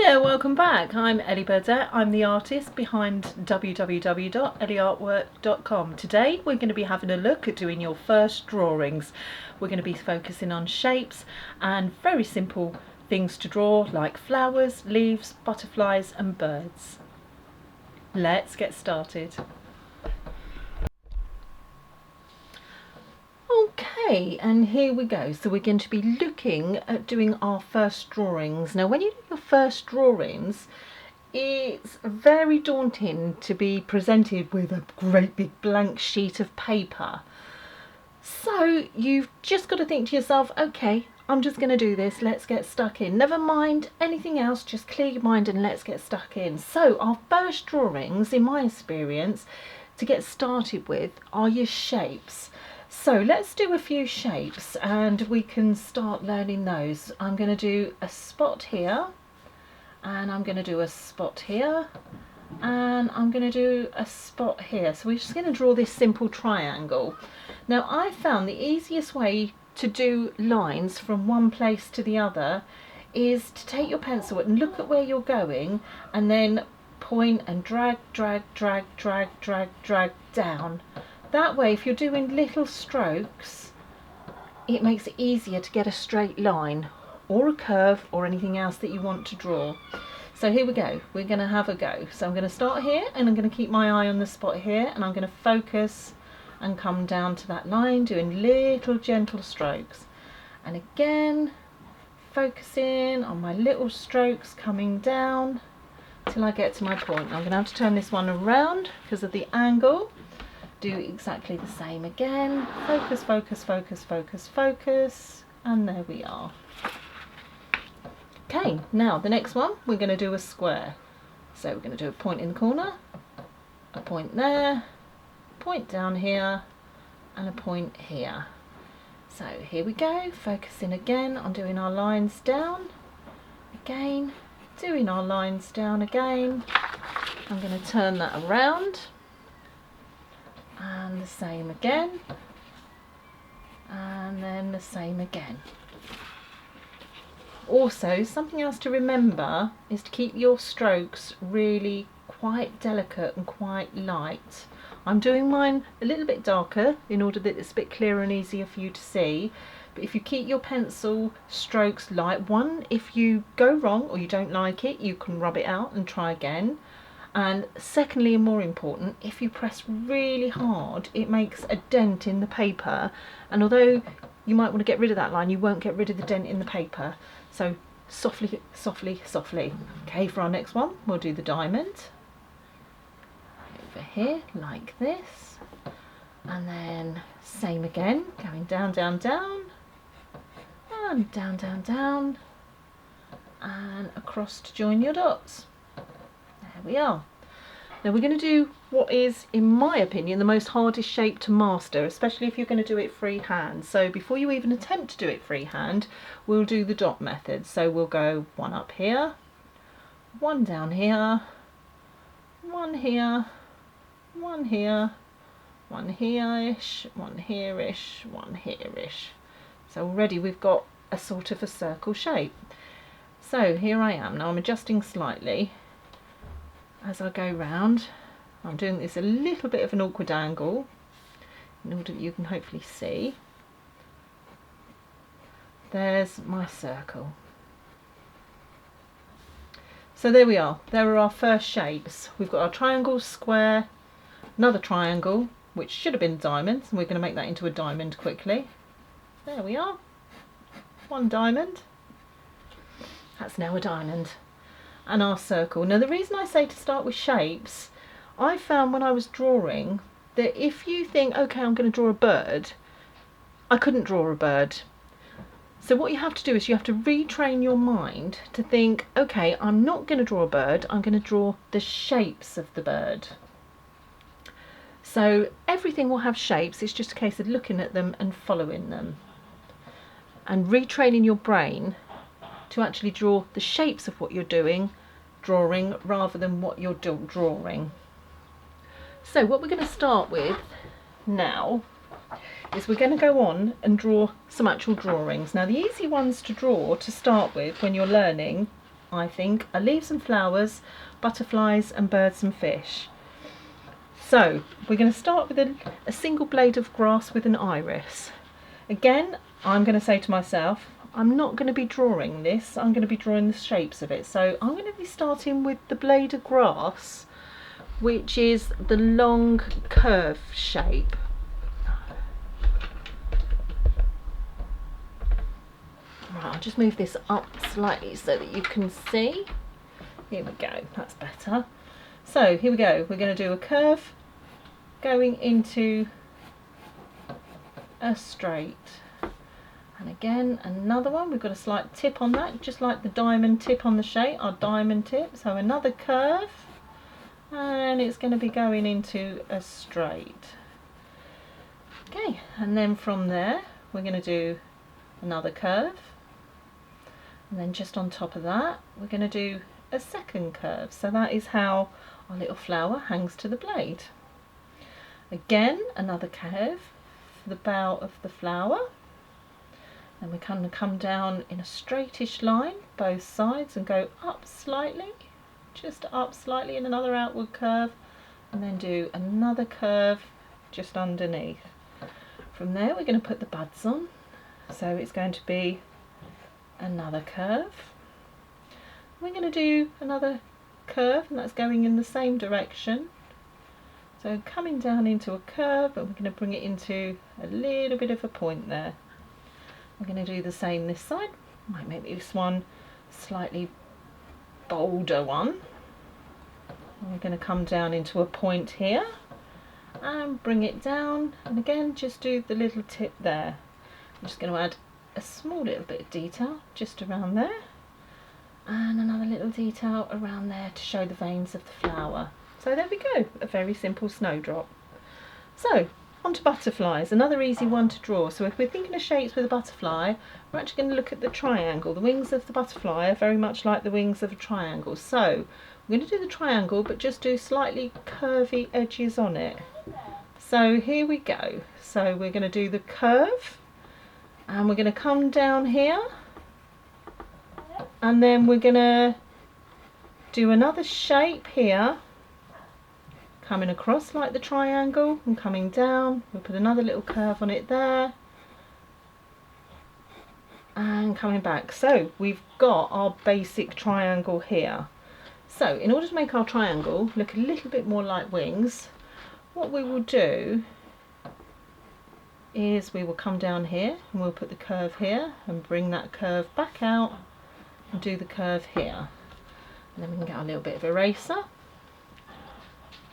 there, welcome back. I'm Ellie Burdett. I'm the artist behind www.ellieartwork.com. Today we're going to be having a look at doing your first drawings. We're going to be focusing on shapes and very simple things to draw like flowers, leaves, butterflies and birds. Let's get started. Okay, and here we go. So we're going to be looking at doing our first drawings. Now when you do your first drawings, it's very daunting to be presented with a great big blank sheet of paper. So you've just got to think to yourself, okay, I'm just going to do this, let's get stuck in. Never mind anything else, just clear your mind and let's get stuck in. So our first drawings, in my experience, to get started with are your shapes. So let's do a few shapes and we can start learning those. I'm going to do a spot here, and I'm going to do a spot here, and I'm going to do a spot here. So we're just going to draw this simple triangle. Now I found the easiest way to do lines from one place to the other is to take your pencil and look at where you're going and then point and drag, drag, drag, drag, drag, drag down. That way, if you're doing little strokes, it makes it easier to get a straight line or a curve or anything else that you want to draw. So here we go, we're going to have a go. So I'm going to start here and I'm going to keep my eye on the spot here and I'm going to focus and come down to that line doing little gentle strokes. And again, focusing on my little strokes coming down till I get to my point. I'm going to have to turn this one around because of the angle. Do exactly the same again. Focus, focus, focus, focus, focus, and there we are. Okay, now the next one, we're going to do a square. So we're going to do a point in the corner, a point there, point down here, and a point here. So here we go, focusing again on doing our lines down, again, doing our lines down again. I'm going to turn that around. And the same again, and then the same again. Also, something else to remember is to keep your strokes really quite delicate and quite light. I'm doing mine a little bit darker in order that it's a bit clearer and easier for you to see. But if you keep your pencil strokes light, one, if you go wrong or you don't like it, you can rub it out and try again. And secondly, and more important, if you press really hard, it makes a dent in the paper, and although you might want to get rid of that line, you won't get rid of the dent in the paper. So softly, softly, softly. Okay, for our next one, we'll do the diamond. Over here, like this. And then same again, going down, down, down, and down, down, down, and across to join your dots. There we are. Now we're going to do what is, in my opinion, the most hardest shape to master, especially if you're going to do it freehand. So before you even attempt to do it freehand, we'll do the dot method. So we'll go one up here, one down here, one here, one here, one here-ish, one here-ish, one here-ish. So already we've got a sort of a circle shape. So here I am. Now I'm adjusting slightly as I go round. I'm doing this a little bit of an awkward angle in order that you can hopefully see. There's my circle. So there we are, there are our first shapes. We've got our triangle, square, another triangle, which should have been diamonds, and we're going to make that into a diamond quickly. There we are, one diamond. That's now a diamond. And our circle. Now the reason I say to start with shapes, I found when I was drawing that if you think, okay, I'm going to draw a bird, I couldn't draw a bird. So what you have to do is you have to retrain your mind to think, okay, I'm not going to draw a bird, I'm going to draw the shapes of the bird. So everything will have shapes, it's just a case of looking at them and following them. And retraining your brain to actually draw the shapes of what you're drawing rather than what you're drawing. So what we're going to start with now is we're going to go on and draw some actual drawings. Now the easy ones to draw to start with when you're learning I think, are leaves and flowers, butterflies and birds and fish. So we're going to start with a single blade of grass with an iris. Again, I'm going to say to myself, I'm not going to be drawing this, I'm going to be drawing the shapes of it. So I'm going to be starting with the blade of grass, which is the long curve shape. Right, I'll just move this up slightly so that you can see. Here we go, that's better. So here we go, we're going to do a curve going into a straight. And again, another one, we've got a slight tip on that, just like the diamond tip on the shape, our diamond tip. So another curve, and it's going to be going into a straight. Okay, and then from there, we're going to do another curve. And then just on top of that, we're going to do a second curve. So that is how our little flower hangs to the blade. Again, another curve for the bow of the flower. Then we're going to come down in a straightish line, both sides, and go up slightly, just up slightly, in another outward curve, and then do another curve just underneath. From there, we're going to put the buds on. So it's going to be another curve. We're going to do another curve, and that's going in the same direction. So coming down into a curve, but we're going to bring it into a little bit of a point there. I'm going to do the same this side. Might make this one slightly bolder one. We're going to come down into a point here and bring it down, and again just do the little tip there. I'm just going to add a small little bit of detail just around there, and another little detail around there to show the veins of the flower. So there we go, a very simple snowdrop. So on to butterflies, another easy one to draw. So if we're thinking of shapes with a butterfly, we're actually going to look at the triangle. The wings of the butterfly are very much like the wings of a triangle. So we're going to do the triangle, but just do slightly curvy edges on it. So here we go. So we're going to do the curve, and we're going to come down here, and then we're going to do another shape here, coming across like the triangle and coming down. We'll put another little curve on it there and coming back. So we've got our basic triangle here. So in order to make our triangle look a little bit more like wings, what we will do is we will come down here and we'll put the curve here and bring that curve back out and do the curve here. And then we can get our little bit of eraser,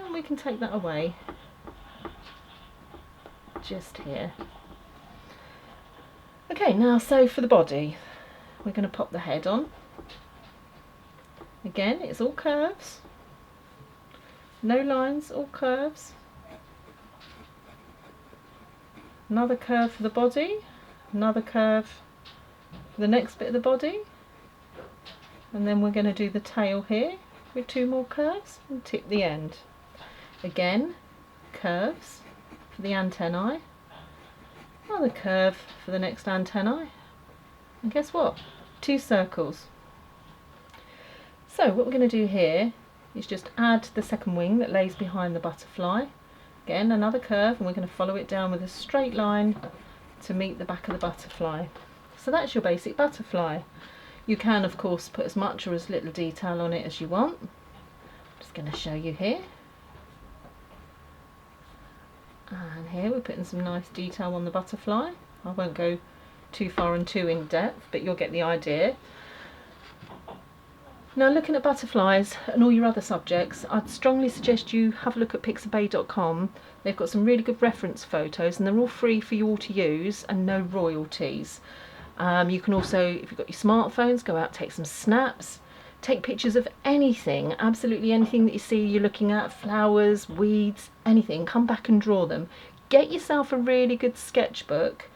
and we can take that away just here. Okay, now so for the body, we're going to pop the head on. Again, it's all curves, no lines, all curves. Another curve for the body, another curve for the next bit of the body, and then we're going to do the tail here with two more curves and tip the end. Again, curves for the antennae, another curve for the next antennae, and guess what? Two circles. So what we're going to do here is just add the second wing that lays behind the butterfly. Again, another curve, and we're going to follow it down with a straight line to meet the back of the butterfly. So that's your basic butterfly. You can of course put as much or as little detail on it as you want. I'm just going to show you here. And here we're putting some nice detail on the butterfly. I won't go too far and too in depth, but you'll get the idea. Now, looking at butterflies and all your other subjects, I'd strongly suggest you have a look at pixabay.com. They've got some really good reference photos, and they're all free for you all to use and no royalties. You can also, if you've got your smartphones, go out, take some snaps, take pictures of anything, absolutely anything that you see you're looking at, flowers, weeds, anything, come back and draw them. Get yourself a really good sketchbook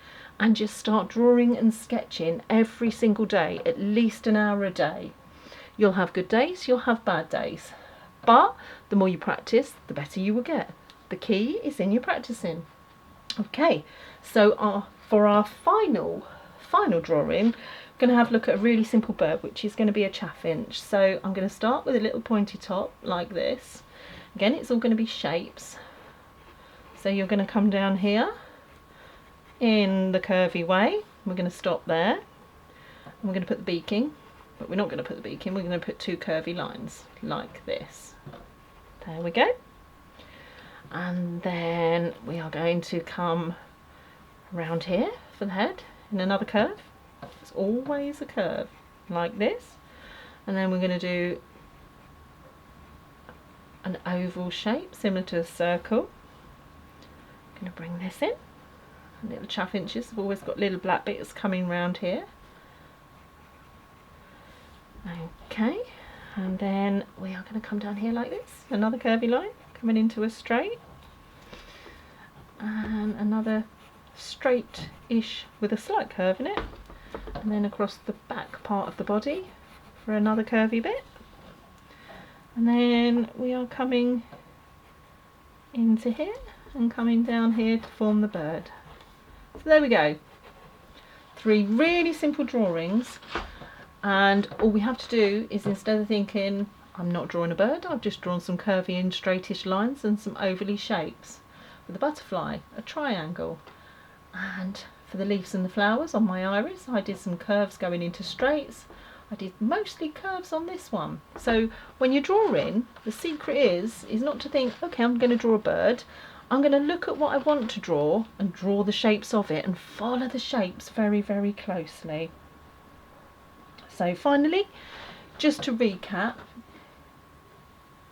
and just start drawing and sketching every single day, at least an hour a day. You'll have good days, you'll have bad days, but the more you practice, the better you will get. The key is in your practicing. Okay, so for our final final drawing, we're going to have a look at a really simple bird, which is going to be a chaffinch. So I'm going to start with a little pointy top like this. Again, it's all going to be shapes. So you're going to come down here in the curvy way. We're going to stop there. And we're going to put the beaking, but we're not going to put the beaking. We're going to put two curvy lines like this. There we go. And then we are going to come around here for the head in another curve. It's always a curve like this. And then we're going to do an oval shape similar to a circle. I'm going to bring this in. Little chaffinches have always got little black bits coming round here. Okay, and then we are going to come down here like this, another curvy line coming into a straight, and another straight-ish with a slight curve in it, and then across the back part of the body for another curvy bit, and then we are coming into here and coming down here to form the bird. So there we go, 3 really simple drawings. And all we have to do is, instead of thinking I'm not drawing a bird, I've just drawn some curvy and straightish lines and some ovally shapes. For the butterfly, a triangle, and for the leaves and the flowers on my iris, I did some curves going into straights. I did mostly curves on this one. So when you're drawing, the secret is not to think, okay, I'm going to draw a bird. I'm going to look at what I want to draw and draw the shapes of it and follow the shapes very, very closely. So finally, just to recap,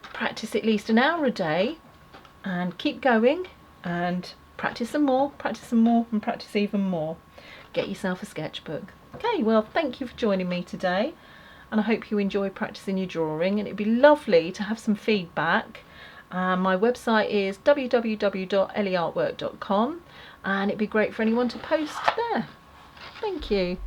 practice at least an hour a day and keep going and practice some more and practice even more. Get yourself a sketchbook. Okay, well, thank you for joining me today, and I hope you enjoy practicing your drawing, and it'd be lovely to have some feedback. My website is www.ellieartwork.com, and it'd be great for anyone to post there. Thank you.